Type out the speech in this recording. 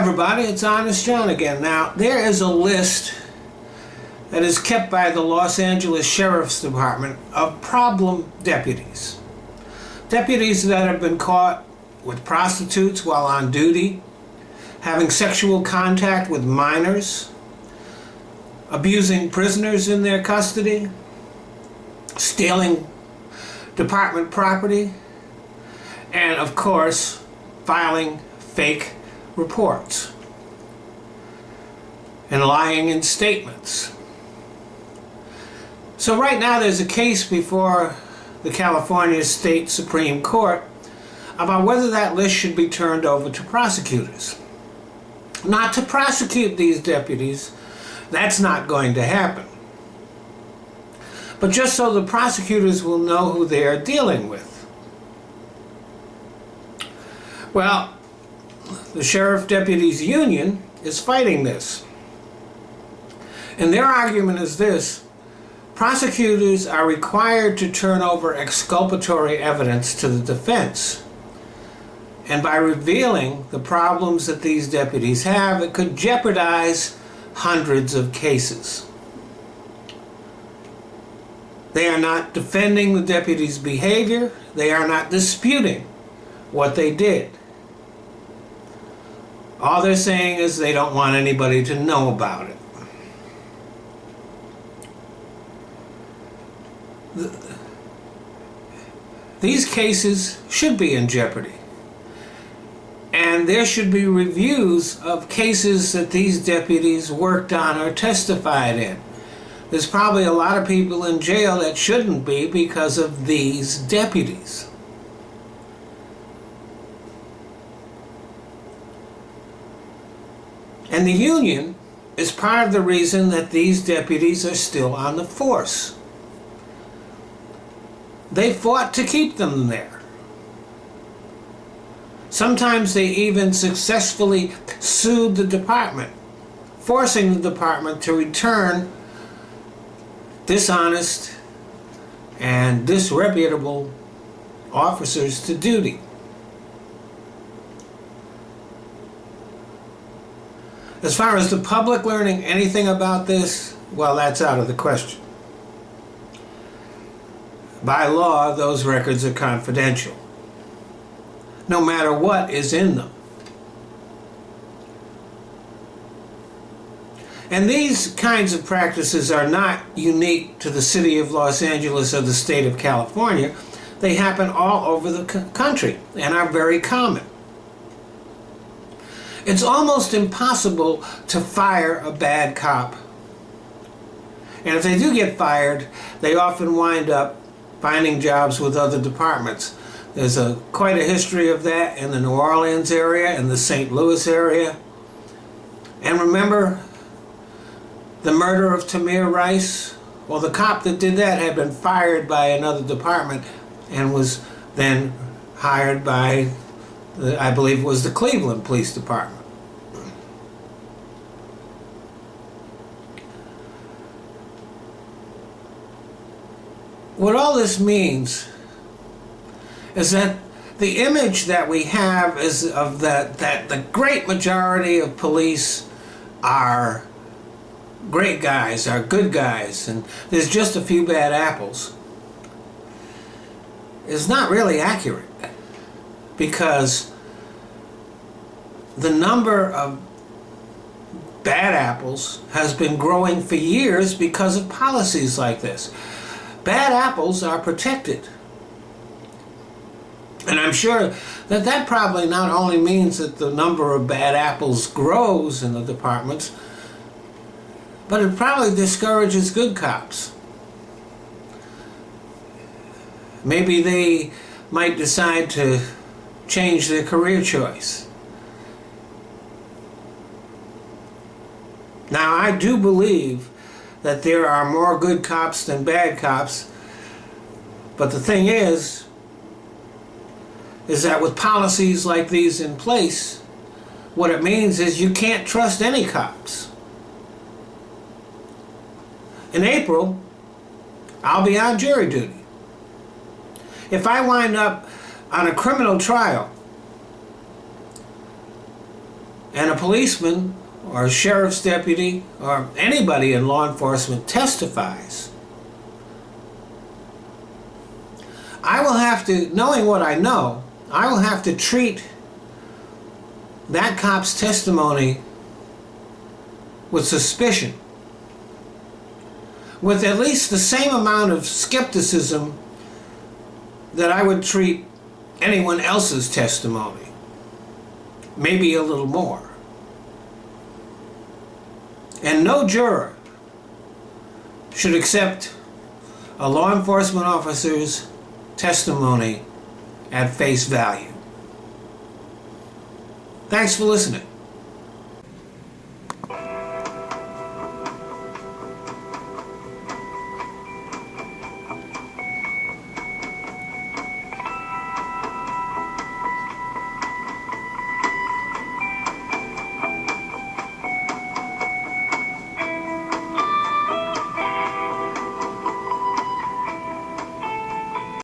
everybody, it's Honest John again. Now, there is a list that is kept by the Los Angeles Sheriff's Department of problem deputies. Deputies that have been caught with prostitutes while on duty, having sexual contact with minors, abusing prisoners in their custody, stealing department property, and of course, filing fake reports and lying in statements. So right now there's a case before the California State Supreme Court about whether that list should be turned over to prosecutors. Not to prosecute these deputies, that's not going to happen. But just so the prosecutors will know who they are dealing with. Well, the Sheriff Deputies Union is fighting this. And their argument is this: prosecutors are required to turn over exculpatory evidence to the defense. And by revealing the problems that these deputies have, it could jeopardize hundreds of cases. They are not defending the deputies' behavior. They are not disputing what they did. All they're saying is they don't want anybody to know about it. These cases should be in jeopardy. And there should be reviews of cases that these deputies worked on or testified in. There's probably a lot of people in jail that shouldn't be because of these deputies. And the union is part of the reason that these deputies are still on the force. They fought to keep them there. Sometimes they even successfully sued the department, forcing the department to return dishonest and disreputable officers to duty. As far as the public learning anything about this, well, that's out of the question. By law, those records are confidential, no matter what is in them. And these kinds of practices are not unique to the city of Los Angeles or the state of California. They happen all over the country and are very common. It's almost impossible to fire a bad cop. And if they do get fired, they often wind up finding jobs with other departments. There's quite a history of that in the New Orleans area and the St. Louis area. And remember the murder of Tamir Rice? Well, the cop that did that had been fired by another department and was then hired by, I believe it was the Cleveland Police Department. What all this means is that the image that we have is of that the great majority of police are great guys, are good guys, and there's just a few bad apples, is not really accurate, because the number of bad apples has been growing for years because of policies like this. Bad apples are protected. And I'm sure that that probably not only means that the number of bad apples grows in the departments, but it probably discourages good cops. Maybe they might decide to change their career choice. Now, I do believe that there are more good cops than bad cops, but the thing is that with policies like these in place, what it means is you can't trust any cops. In April, I'll be on jury duty. If I wind up on a criminal trial and a policeman or a sheriff's deputy or anybody in law enforcement testifies, I will have to, knowing what I know, I will have to treat that cop's testimony with suspicion, with at least the same amount of skepticism that I would treat anyone else's testimony, maybe a little more. And no juror should accept a law enforcement officer's testimony at face value. Thanks for listening.